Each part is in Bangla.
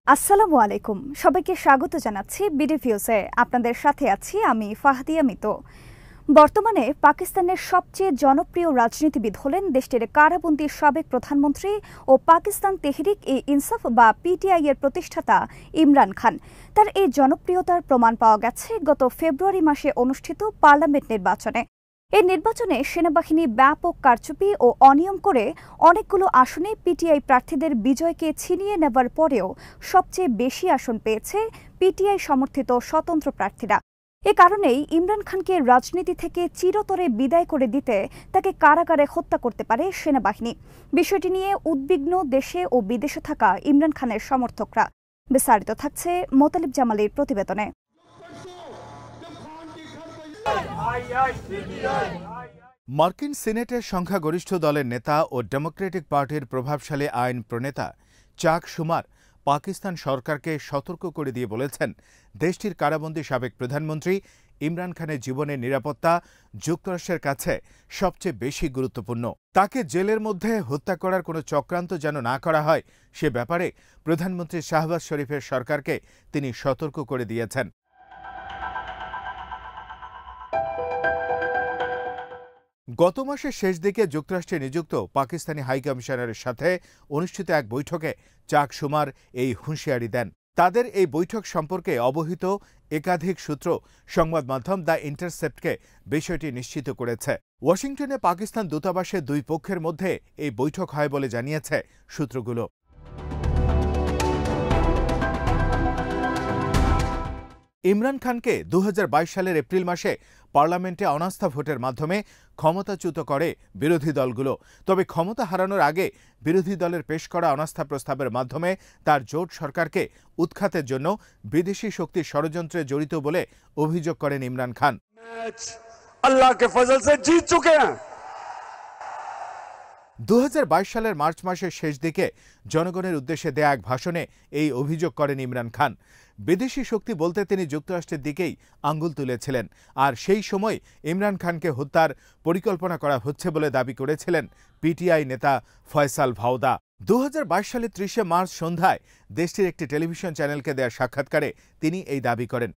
আসসালামু আলাইকুম, সবাইকে স্বাগত জানাচ্ছি বিডি ভিউজে। আপনাদের সাথে আছি আমি ফাহাদিয়া মিতু। বর্তমানে পাকিস্তানের সবচেয়ে জনপ্রিয় রাজনীতিবিদ হলেন দেশটির কারাবন্দী সাবেক প্রধানমন্ত্রী ও পাকিস্তান তেহরিক-ই-ইনসাফ বা পিটিআই এর প্রতিষ্ঠাতা ইমরান খান। তার এই জনপ্রিয়তার প্রমাণ পাওয়া গেছে গত ফেব্রুয়ারি মাসে অনুষ্ঠিত পার্লামেন্ট নির্বাচনে। এই নির্বাচনে সেনাবাহিনী ব্যাপক কারচুপি ও অনিয়ম করে অনেকগুলো আসনে পিটিআই প্রার্থীদের বিজয়কে ছিনিয়ে নেবার পরেও সবচেয়ে বেশি আসন পেয়েছে পিটিআই সমর্থিত স্বতন্ত্র প্রার্থীরা। এ কারণেই ইমরান খানকে রাজনীতি থেকে চিরতরে বিদায় করে দিতে তাকে কারাগারে হত্যা করতে পারে সেনাবাহিনী। বিষয়টি নিয়ে উদ্বিগ্ন দেশে ও বিদেশে থাকা ইমরান খানের সমর্থকরা। বিস্তারিত থাকছে মোতালিব জামালের প্রতিবেদনে। মার্কিন সিনেটের সংখ্যাগরিষ্ঠ দলের নেতা ও ডেমোক্রেটিক পার্টির প্রভাবশালী আইন প্রণেতা চাক শুমার পাকিস্তান সরকারকে সতর্ক করে দিয়ে বলেছেন, দেশটির কারাবন্দী সাবেক প্রধানমন্ত্রী ইমরান খানের জীবনের নিরাপত্তা যুক্তরাষ্ট্রের কাছে সবচেয়ে বেশি গুরুত্বপূর্ণ। তাকে জেলের মধ্যে হত্যা করার কোনো চক্রান্ত যেন না করা হয়, সে ব্যাপারে প্রধানমন্ত্রী শাহবাজ শরীফের সরকারকে তিনি সতর্ক করে দিয়েছেন। গত মাসের শেষ দিকে যুক্তরাষ্ট্রে নিযুক্ত পাকিস্তানি হাইকমিশনারের সাথে অনুষ্ঠিত এক বৈঠকে চাক শুমার এই হুঁশিয়ারি দেন। তাদের এই বৈঠক সম্পর্কে অবহিত একাধিক সূত্র সংবাদ মাধ্যম দ্য ইন্টারসেপ্টকে বিষয়টি নিশ্চিত করেছে। ওয়াশিংটনে পাকিস্তান দূতাবাসে দুই পক্ষের মধ্যে এই বৈঠক হয় বলে জানিয়েছে সূত্রগুলো। ইমরান খানকে 2022 সালের এপ্রিল মাসে পার্লামেন্টে অনাস্থা ভোটের মাধ্যমে ক্ষমতাচ্যুত করে বিরোধী দলগুলো। তবে ক্ষমতা হারানোর আগে বিরোধী দলের পেশ করা অনাস্থা প্রস্তাবের মাধ্যমে তার জোট সরকারকে উৎখাতের জন্য বিদেশি শক্তির ষড়যন্ত্রে জড়িত বলে অভিযোগ করেন ইমরান খান। আল্লাহ কে ফজল সে জিত চুকে হ্যাঁ। 2022 সালের মার্চ মাসের শেষ দিকে জনগণের উদ্দেশ্যে দেয়া এক ভাষণে এই অভিযোগ করেন ইমরান খান। বিদেশি শক্তি বলতে তিনি যুক্তরাষ্ট্রের দিকেই আঙ্গুল তুলেছিলেন, আর সেই সময় ইমরান খানকে হত্যার পরিকল্পনা করা হচ্ছে বলে দাবি করেছিলেন পিটিআই নেতা ফয়সাল ভাওদা। 2022 সালের 30 মার্চ সন্ধ্যায় দেশটির একটি টেলিভিশন চ্যানেলকে দেয়া সাক্ষাৎকারে তিনি এই দাবি করেন।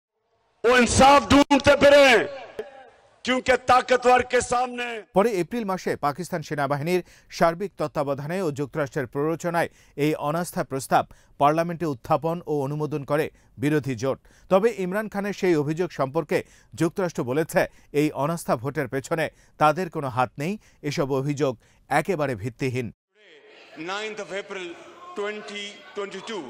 পরে এপ্রিল মাসে পাকিস্তান সেনাবাহিনীর সার্বিক তত্ত্বাবধানে ও যুক্তরাষ্ট্রের প্ররোচনায় এই অনাস্থা প্রস্তাব পার্লামেন্টে উত্থাপন ও অনুমোদন করে বিরোধী জোট। তবে ইমরান খানের সেই অভিযোগ সম্পর্কে যুক্তরাষ্ট্র বলেছে, এই অনাস্থা ভোটের পেছনে তাদের কোনো হাত নেই, এসব অভিযোগ একেবারে ভিত্তিহীন। 9th of April 2022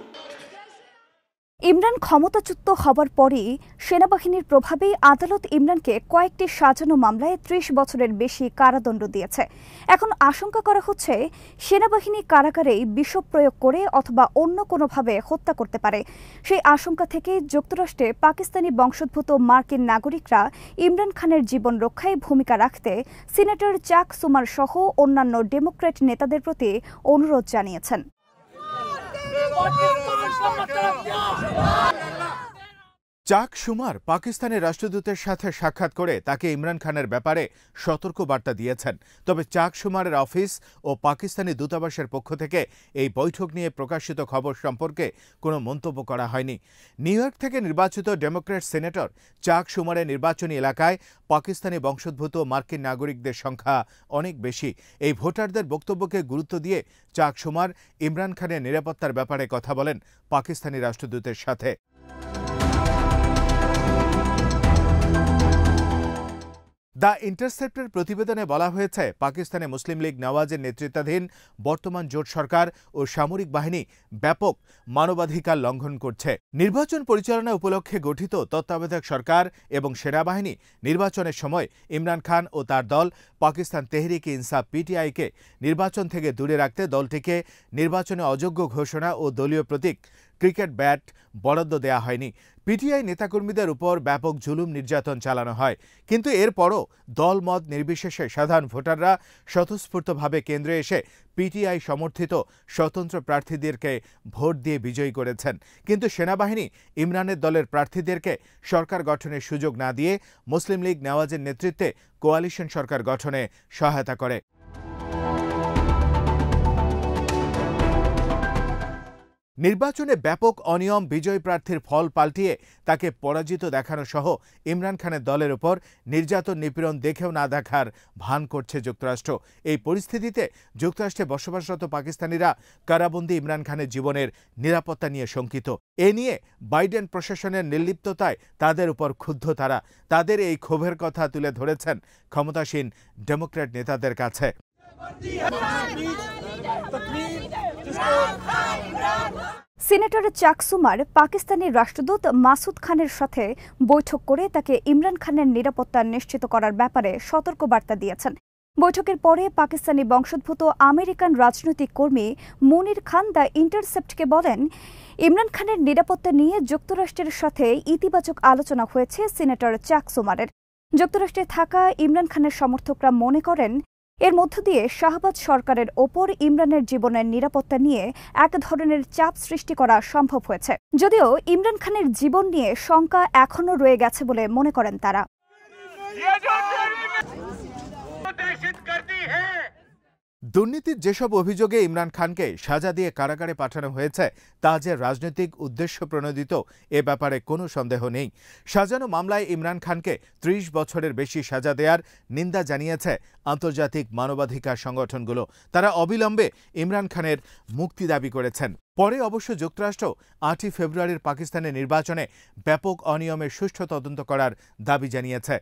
ইমরান ক্ষমতাচ্যুত হবার পরই সেনাবাহিনীর প্রভাবেই আদালত ইমরানকে কয়েকটি সাজানো মামলায় 30 বছরের বেশি কারাদণ্ড দিয়েছে। এখন আশঙ্কা করা হচ্ছে সেনাবাহিনী কারাগারেই বিষ প্রয়োগ করে অথবা অন্য কোনোভাবে হত্যা করতে পারে। সেই আশঙ্কা থেকে যুক্তরাষ্ট্রে পাকিস্তানি বংশোদ্ভূত মার্কিন নাগরিকরা ইমরান খানের জীবন রক্ষায় ভূমিকা রাখতে সিনেটর চাক শুমার সহ অন্যান্য ডেমোক্র্যাট নেতাদের প্রতি অনুরোধ জানিয়েছেন। চাক শুমার পাকিস্তানের রাষ্ট্রদূতের সাথে সাক্ষাৎ করে তাকে ইমরান খানের ব্যাপারে সতর্ক বার্তা দিয়েছেন। তবে চাক শুমারের অফিস ও পাকিস্তানি দূতাবাসের পক্ষ থেকে এই বৈঠক নিয়ে প্রকাশিত খবর সম্পর্কে কোনো মন্তব্য করা হয়নি। নিউ ইয়র্ক থেকে নির্বাচিত ডেমোক্র্যাট সিনেটর চাক শুমারের নির্বাচনী এলাকায় পাকিস্তানি বংশোদ্ভূত মার্কিন নাগরিকদের সংখ্যা অনেক বেশি। এই ভোটারদের বক্তব্যকে গুরুত্ব দিয়ে চাক শুমার ইমরান খানের নিরাপত্তার ব্যাপারে কথা বলেন পাকিস্তানি রাষ্ট্রদূতের সাথে। দ্য ইন্টারসেপ্টের প্রতিবেদনে বলা হয়েছে, পাকিস্তানে মুসলিম লীগ নওয়াজের নেতৃত্বাধীন বর্তমান জোট সরকার ও সামরিক বাহিনী ব্যাপক মানবাধিকার লঙ্ঘন করছে। নির্বাচন পরিচালনা উপলক্ষে গঠিত তত্ত্বাবধায়ক সরকার এবং সেনাবাহিনী নির্বাচনের সময় ইমরান খান ও তার দল পাকিস্তান তেহরিক-ই-ইনসাফ পিটিআইকে নির্বাচন থেকে দূরে রাখতে দলটিকে নির্বাচনে অযোগ্য ঘোষণা ও দলীয় প্রতীক ক্রিকেট ব্যাট বরাদ্দ দেয়া হয়নি। পিটিআই নেতাকর্মীদের উপর ব্যাপক জুলুম নির্যাতন চালানো হয়, কিন্তু এরপরও দলমত নির্বিশেষে সাধারণ ভোটাররা স্বতঃস্ফূর্তভাবে কেন্দ্রে এসে পিটিআই সমর্থিত স্বতন্ত্র প্রার্থীদেরকে ভোট দিয়ে বিজয়ী করেছেন। কিন্তু সেনাবাহিনী ইমরানের দলের প্রার্থীদেরকে সরকার গঠনের সুযোগ না দিয়ে মুসলিম লীগ নওয়াজের নেতৃত্বে কোয়ালিশন সরকার গঠনে সহায়তা করে। নির্বাচনে ব্যাপক অনিয়ম, বিজয়ী প্রার্থীর ফল পাল্টিয়ে তাকে পরাজিত দেখানো সহ ইমরান খানের দলের ওপর নির্যাতন নিপীড়ন দেখেও না দেখার ভান করছে যুক্তরাষ্ট্র। এই পরিস্থিতিতে যুক্তরাষ্ট্রে বসবাসরত পাকিস্তানিরা কারাবন্দী ইমরান খানের জীবনের নিরাপত্তা নিয়ে শঙ্কিত। এ নিয়ে বাইডেন প্রশাসনের নির্লিপ্ততায় তাদের উপর ক্ষুব্ধ তারা। তাদের এই ক্ষোভের কথা তুলে ধরেছেন ক্ষমতাসীন ডেমোক্র্যাট নেতাদের কাছে। সিনেটর চাক সুমার পাকিস্তানি রাষ্ট্রদূত মাসুদ খানের সাথে বৈঠক করে তাকে ইমরান খানের নিরাপত্তা নিশ্চিত করার ব্যাপারে সতর্কবার্তা দিয়েছেন। বৈঠকের পরে পাকিস্তানি বংশোদ্ভূত আমেরিকান রাজনৈতিক কর্মী মুনির খান দ্য ইন্টারসেপ্টকে বলেন, ইমরান খানের নিরাপত্তা নিয়ে যুক্তরাষ্ট্রের সাথে ইতিবাচক আলোচনা হয়েছে সিনেটর চাক সুমারের। যুক্তরাষ্ট্রে থাকা ইমরান খানের সমর্থকরা মনে করেন এর মধ্য দিয়ে শাহবাজ সরকারের ওপর ইমরানের জীবনের নিরাপত্তা নিয়ে এক ধরনের চাপ সৃষ্টি করা সম্ভব হয়েছে। যদিও ইমরান খানের জীবন নিয়ে শঙ্কা এখনও রয়ে গেছে বলে মনে করেন তারা। দুর্নীতির যেসব অভিযোগে ইমরান খানকে সাজা দিয়ে কারাগারে পাঠানো হয়েছে তা যে রাজনৈতিক উদ্দেশ্য প্রণোদিত এ ব্যাপারে কোনো সন্দেহ নেই। সাজানো মামলায় ইমরান খানকে ৩০ বছরের বেশি সাজা দেওয়ার নিন্দা জানিয়েছে আন্তর্জাতিক মানবাধিকার সংগঠনগুলো। তারা অবিলম্বে ইমরান খানের মুক্তি দাবি করেছেন। পরে অবশ্য যুক্তরাষ্ট্র ৮ই ফেব্রুয়ারির পাকিস্তানের নির্বাচনে ব্যাপক অনিয়মের সুষ্ঠু তদন্ত করার দাবি জানিয়েছে।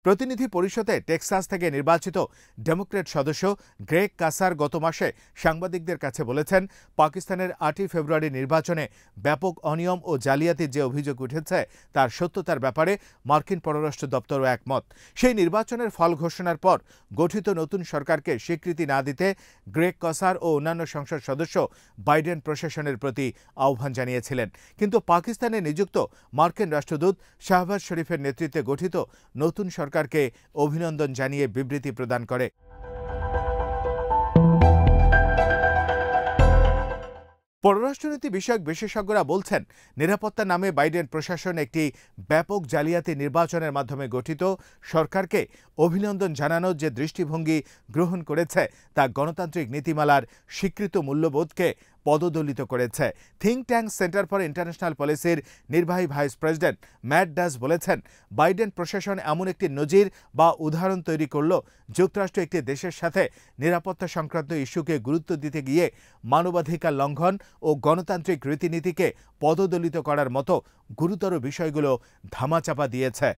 প্রতিনিধি পরিষদে টেক্সাস থেকে নির্বাচিত ডেমোক্র্যাট সদস্য গ্রেগ কাসার গত মাসে সাংবাদিকদের কাছে বলেছেন, পাকিস্তানের ৮ই ফেব্রুয়ারি নির্বাচনে ব্যাপক অনিয়ম ও জালিয়াতির যে অভিযোগ উঠেছে তার সত্যতার ব্যাপারে মার্কিন পররাষ্ট্র দপ্তরও একমত। সেই নির্বাচনের ফল ঘোষণার পর গঠিত নতুন সরকারকে স্বীকৃতি না দিতে গ্রেগ কাসার ও অন্যান্য সংসদ সদস্য বাইডেন প্রশাসনের প্রতি আহ্বান জানিয়েছিলেন। কিন্তু পাকিস্তানে নিযুক্ত মার্কিন রাষ্ট্রদূত শাহবাজ শরীফের নেতৃত্বে গঠিত নতুন সরকারকে অভিনন্দন জানিয়ে বিবৃতি প্রদান করে। পররাষ্ট্রনীতি বিষয়ক বিশেষজ্ঞরা বলছেন, নিরাপত্তা নামে বাইডেন প্রশাসন একটি ব্যাপক জালিয়াতি নির্বাচনের মাধ্যমে গঠিত সরকারকে অভিনন্দন জানানোর যে দৃষ্টিভঙ্গি গ্রহণ করেছে তা গণতান্ত্রিক নীতিমালার স্বীকৃত মূল্যবোধকে পদদলিত করেছে। Think tank centre for international পলিসির নির্বাহী ভাইস প্রেসিডেন্ট ম্যাট ডাস বলেছেন, বাইডেন প্রশাসন এমন একটি নজির বা উদাহরণ তৈরি করল, যুক্তরাষ্ট্র একটি দেশের সাথে নিরাপত্তা সংক্রান্ত ইস্যুকে গুরুত্ব দিতে গিয়ে মানবাধিকার লঙ্ঘন ও গণতান্ত্রিক রীতিনীতিকে পদদলিত করার মতো গুরুতর বিষয়গুলো ধামাচাপা দিয়েছে।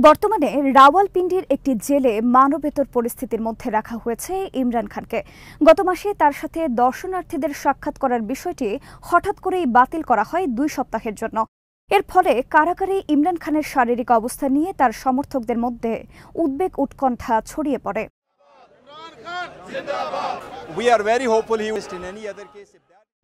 বর্তমানে রাওয়ালপিন্ডির একটি জেলে মানবেতর পরিস্থিতির মধ্যে রাখা হয়েছে ইমরান খানকে। গত মাসে তার সাথে দর্শনার্থীদের সাক্ষাৎ করার বিষয়টি হঠাৎ করেই বাতিল করা হয় ২ সপ্তাহের জন্য। এর ফলে কারাগারে ইমরান খানের শারীরিক অবস্থা নিয়ে তার সমর্থকদের মধ্যে উদ্বেগ উৎকণ্ঠা ছড়িয়ে পড়ে।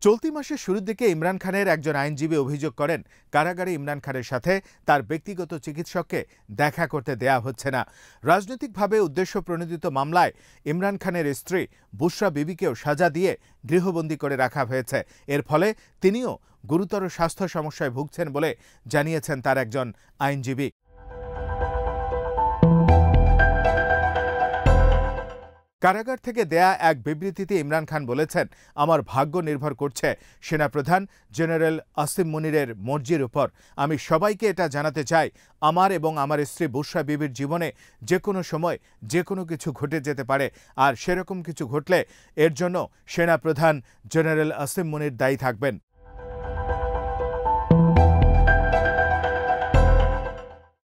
চলতি মাসের শুরুর দিকে ইমরান খানের একজন আইনজীবী অভিযোগ করেন, কারাগারে ইমরান খানের সাথে তার ব্যক্তিগত চিকিৎসককে দেখা করতে দেয়া হচ্ছে না। রাজনৈতিকভাবে উদ্দেশ্য প্রণোদিত মামলায় ইমরান খানের স্ত্রী বুশরা বিবিকেও সাজা দিয়ে গৃহবন্দী করে রাখা হয়েছে। এর ফলে তিনিও গুরুতর স্বাস্থ্য সমস্যায় ভুগছেন বলে জানিয়েছেন তার একজন আইনজীবী। কারাগার থেকে দেয়া এক বিবৃতিতে ইমরান খান বলেছেন, আমার ভাগ্য নির্ভর করছে সেনাপ্রধান জেনারেল আসিম মুনিরের মর্জির উপর। আমি সবাইকে এটা জানাতে চাই, আমার এবং আমার স্ত্রী বুশরা বিবির জীবনে যে কোনো সময় যে কোনো কিছু ঘটে যেতে পারে, আর সেরকম কিছু ঘটলে এর জন্য সেনাপ্রধান জেনারেল আসিম মুনির দায়ী থাকবেন।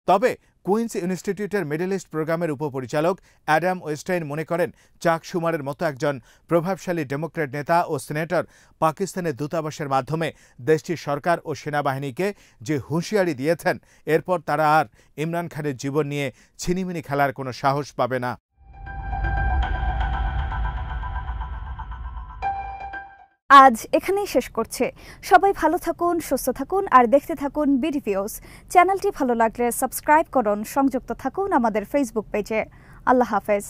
তবে কুইন্স ইনস্টিটিউটের মিডল ইস্ট প্রোগ্রামের উপপরিচালক অ্যাডাম ওয়েস্টাইন মনে করেন, চাক সুমারের মতো একজন প্রভাবশালী ডেমোক্র্যাট নেতা ও সিনেটর পাকিস্তানের দূতাবাসের মাধ্যমে দেশটির সরকার ও সেনাবাহিনীকে যে হুঁশিয়ারি দিয়েছেন, এরপর তারা আর ইমরান খানের জীবন নিয়ে ছিনিমিনি খেলার কোনো সাহস পাবে না। আজ এখানেই শেষ করছে। সবাই ভালো থাকুন, সুস্থ থাকুন আর দেখতে থাকুন বিডি ভিউজ। চ্যানেলটি ভালো লাগলে সাবস্ক্রাইব করুন, সংযুক্ত থাকুন আমাদের ফেসবুক পেজে। আল্লাহ হাফেজ।